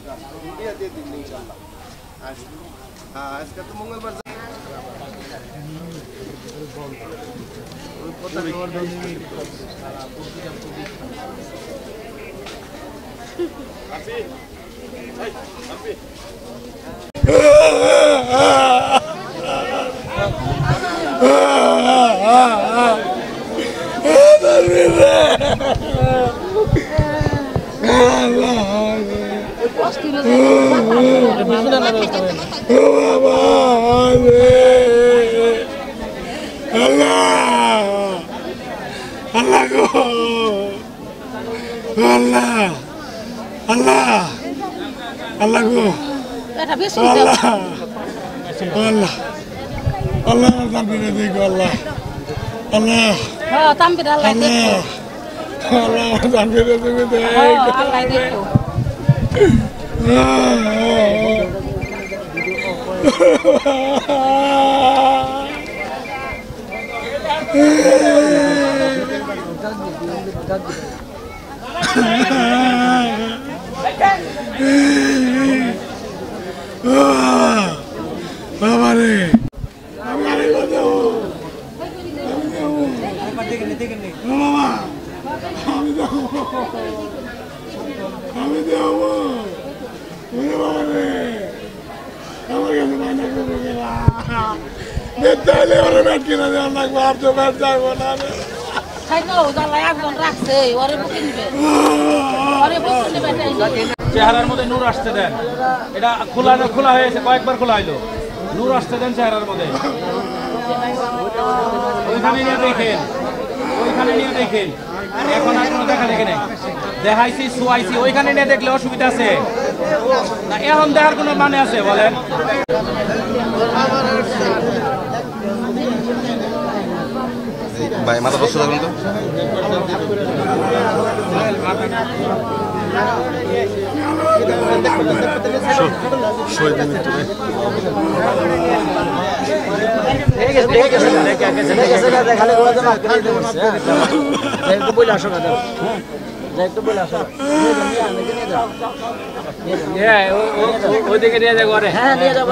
India दे देंगे इंशाल्लाह। आज हाँ इसका तो मंगलवार চেহারার মধ্যে নূর আসতে দেন। এটা খোলা হয়েছে, কয়েকবার খোলা হইলো। নূর আসতে দেন চেহারার মধ্যে। ওইখানে নিয়ে দেখেন, ওইখানে নিয়ে দেখেন। এখন আর কোনো দেখা দেখে নেই, দেখাইছি শুয়াইছি, ওইখানে নিয়ে দেখলে অসুবিধা আছে না? এখন দেখার কোনো মানে আছে বলেন? ভাই মাথা বসে থাকুন তো। ওইদিকে নিয়ে যাবো। হ্যাঁ নিয়ে যাবো।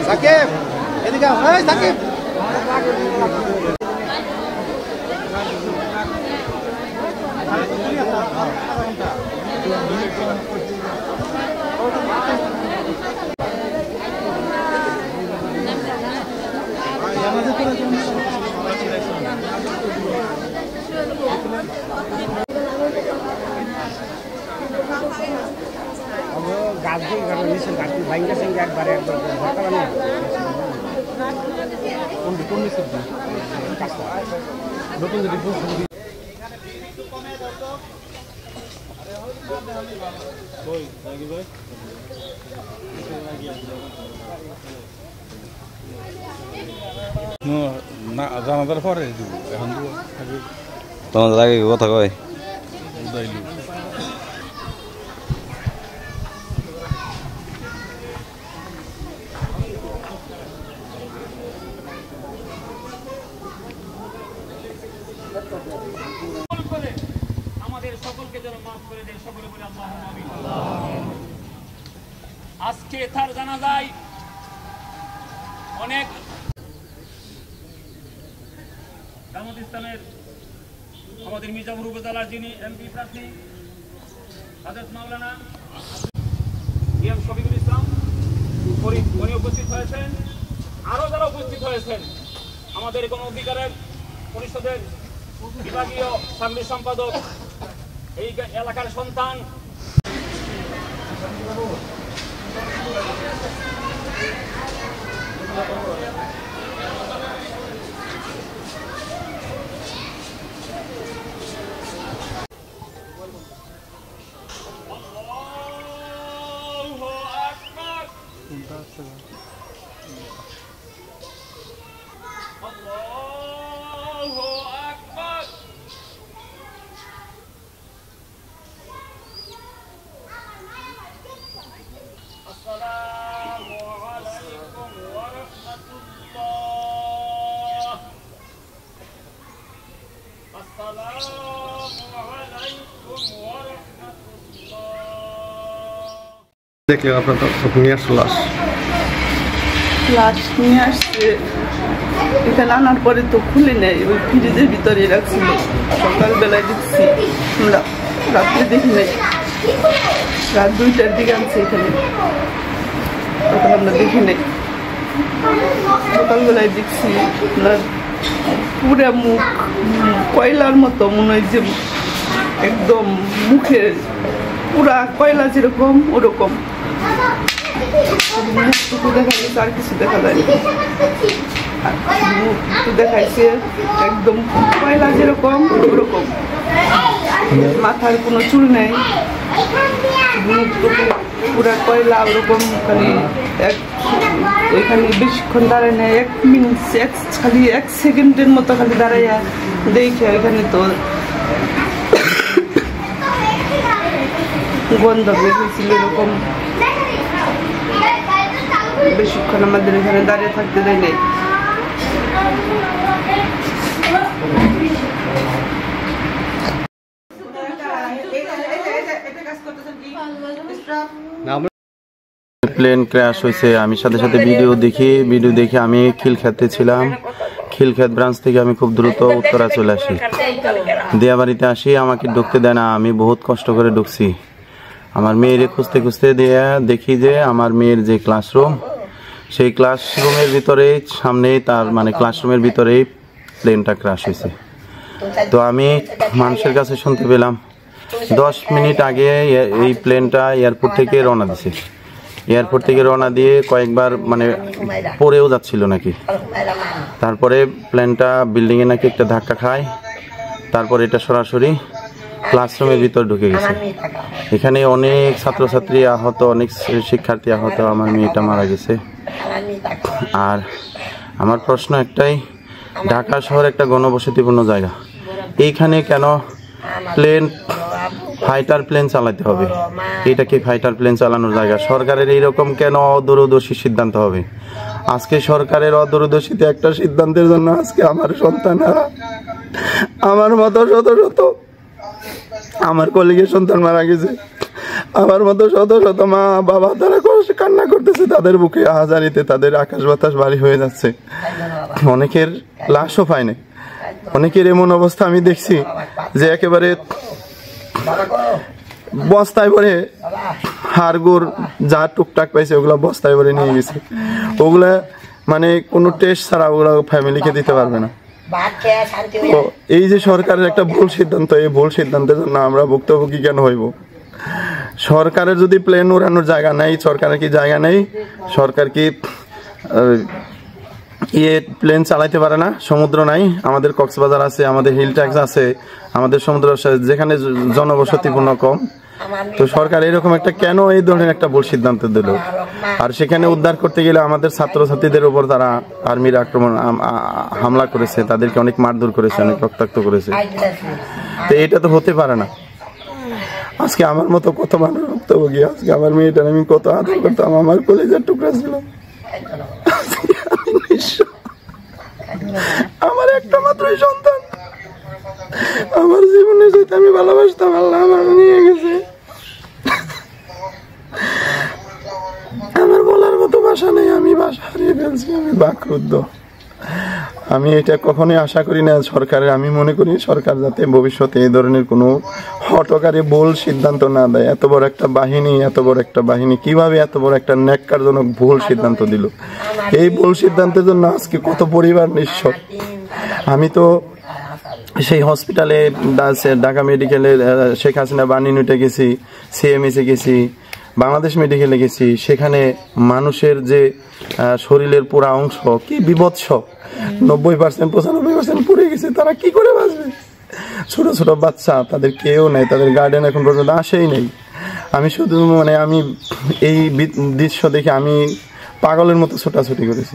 সাকিব এদিকে আও। এই সাকিব না জানাজার পরে দিব, এখন দিব তোমাদের আগে কথা কয় বুঝাইলি। আমাদের সকলকে যেন মাফ করে দেন, সকলে বলে আল্লাহুম্মা আমিন। আজকে তার জানাজায় অনেক জামাত ইসলামের আমাদের মির্জাপুর উপজেলার যিনি এমপি প্রার্থী হযরত মাওলানা এম শফিকুল ইসলাম উনি উপস্থিত হয়েছেন। আরো যারা উপস্থিত হয়েছেন, আমাদের গণ অধিকারের পরিষদের বিভাগীয় সাংগঠনিক সম্পাদক, এই এলাকার সন্তান দেখলেন আপনার তখন নিয়ে আসলো লাশ নিয়ে আসছে, এখানে আনার পরে তো খুলে নেয়, ওই ফ্রিজের ভিতরে রাখছিল। সকালবেলায় দেখছি আমরা, রাত্রে দেখি নাই, রাত 2টার দিকে আনছে এখানে, তখন আমরা দেখি নাই। সকালবেলায় দেখছি আপনার পুরা মুখ কয়লার মতো, মনে হয় যে একদম মুখের পুরা কয়লা যেরকম ওরকম মুখটুকু দেখা গেছে, আর কিছু দেখা যায়নি। মুখটুকু দেখাইছে একদম কয়লা যেরকম ওরকম, মাথার কোনো চুল নেই, মুখটুকু পুরা কয়লা ওরকম। খালি ওইখানে বেশিক্ষণ দাঁড়ায় নেয়, 1 মিনিট খালি 1 সেকেন্ডের মতো খালি দাঁড়াইয়া দেখে ওইখানে তো গন্ধ বের হয়েছিল এরকম। বেশিক্ষণ আমাদের এখানে দাঁড়িয়ে থাকতে দেয় নাই। প্লেন ক্র্যাশ হয়েছে, আমি সাথে সাথে ভিডিও দেখি আমি খিলক্ষেতে ছিলাম। খিলক্ষেত ব্রাঞ্চ থেকে আমি খুব দ্রুত উত্তরা চলে আসি, দিয়াবাড়িতে আসি, আমাকে ঢুকতে দেয় না। আমি বহুত কষ্ট করে ঢুকছি, আমার মেয়েরে খুঁজতে খুঁজতে দিয়ে দেখি যে আমার মেয়ের যে ক্লাসরুম, সেই ক্লাসরুমের ভিতরে সামনেই তার মানে ক্লাসরুমের ভিতরেই প্লেনটা ক্র্যাশ হয়েছে। তো আমি মানুষের কাছে শুনতে পেলাম 10 মিনিট আগে এই প্লেনটা এয়ারপোর্ট থেকে রওনা দিছে। এয়ারপোর্ট থেকে রওনা দিয়ে কয়েকবার মানে পড়েও যাচ্ছিল নাকি, তারপরে প্লেনটা বিল্ডিংয়ে নাকি একটা ধাক্কা খায়, তারপরে এটা সরাসরি ক্লাসরুমের ভিতর ঢুকে গেছে। এখানে অনেক ছাত্রছাত্রী আহত, অনেক শিক্ষার্থী আহত, আমার মেয়েটা মারা গেছে। আর আমার প্রশ্ন একটাই, ঢাকা শহর একটা ঘনবসতিপূর্ণ জায়গা, এইখানে কেন ফাইটার প্লেন চালাতে হবে? এটা কি ফাইটার প্লেন চালানোর জায়গা? সরকারের এইরকম কেন অদূরদর্শী সিদ্ধান্ত হবে? আজকে সরকারের অদূরদর্শীতে একটা সিদ্ধান্তের জন্য আজকে আমার সন্তানরা, আমার মতো শত শত আমার কলিগের সন্তান মারা গেছে, আমার মতো শত শত মা বাবা তারা কান্না করতেছে, তাদের বুকে আহাজারিতে তাদের আকাশ বাতাস বাড়ি হয়ে যাচ্ছে। অনেকের লাশও পায় না, অনেকের এমন অবস্থা আমি দেখছি যে একেবারে বস্তায় ভরে হাড়গোড় যা টুকটাক পাইছে ওগুলো বস্তায় ভরে নিয়ে গেছে। ওগুলা মানে কোনো টেস্ট ছাড়া ওগুলো ফ্যামিলিকে দিতে পারবে না। তো এই যে সরকারের একটা ভুল সিদ্ধান্ত, এই ভুল সিদ্ধান্তের জন্য আমরা ভুক্তভোগী কেন হইব? সরকারের যদি প্লেন উড়ানোর জায়গা নেই, সরকারের কি জায়গা নেই? সরকার কি প্লেন চালাইতে পারে না? সমুদ্র নাই, আমাদের কক্সবাজার আছে, আমাদের হিল ট্যাক্স আছে, আমাদের সমুদ্র যেখানে জনবসতিপূর্ণ কম। তো সরকার এরকম একটা কেন এই ধরনের একটা ভুল সিদ্ধান্ত দিল? আর সেখানে উদ্ধার করতে গেলে আমাদের ছাত্রছাত্রীদের উপর তারা আর্মির আক্রমণ হামলা করেছে, তাদেরকে অনেক মারধর করেছে, অনেক রক্তাক্ত করেছে। তো এটা তো হতে পারে না। আজকে আমার মতো কত মানুষ ভুক্তভোগী, আজকে আমার মেয়েটার আমি কত আদর করতাম, আমার কলেজের টুকরা ছিল, আমার একটা মাত্রই সন্তান, আমার জীবনের সাথে আমি ভালোবাসতাম, আল্লাহ আমার নিয়ে গেছে। আমার বলার মতো ভাষা নেই, আমি ভাষা হারিয়ে ফেলছি, আমি বাকরুদ্ধ। আমি এটা কখনোই আশা করি না সরকারের। আমি মনে করি সরকার যাতে ভবিষ্যতে এই ধরনের কোনো হঠকারী ভুল সিদ্ধান্ত না দেয়। এত বড় একটা বাহিনী কিভাবে এত বড় একটা ন্যাক্কারজনক ভুল সিদ্ধান্ত দিল? এই ভুল সিদ্ধান্তের জন্য আজকে কত পরিবার নিঃস্ব। আমি তো সেই হসপিটালে ঢাকা মেডিকেলে শেখ হাসিনা বাণিনুটে গেছি, সিএমএসে গেছি, বাংলাদেশ মেডিকেলে গেছি, সেখানে মানুষের যে শরীরের পুরা অংশ কি বিভৎস, 90% 95% পুড়ে গেছে। তারা কি করে বাঁচবে? ছোট ছোট বাচ্চা, তাদের কেউ নেই, তাদের গার্ডেন এখন পর্যন্ত আসেই নেই। আমি শুধু মানে আমি এই দৃশ্য দেখে আমি পাগলের মতো ছোটাছুটি করেছি।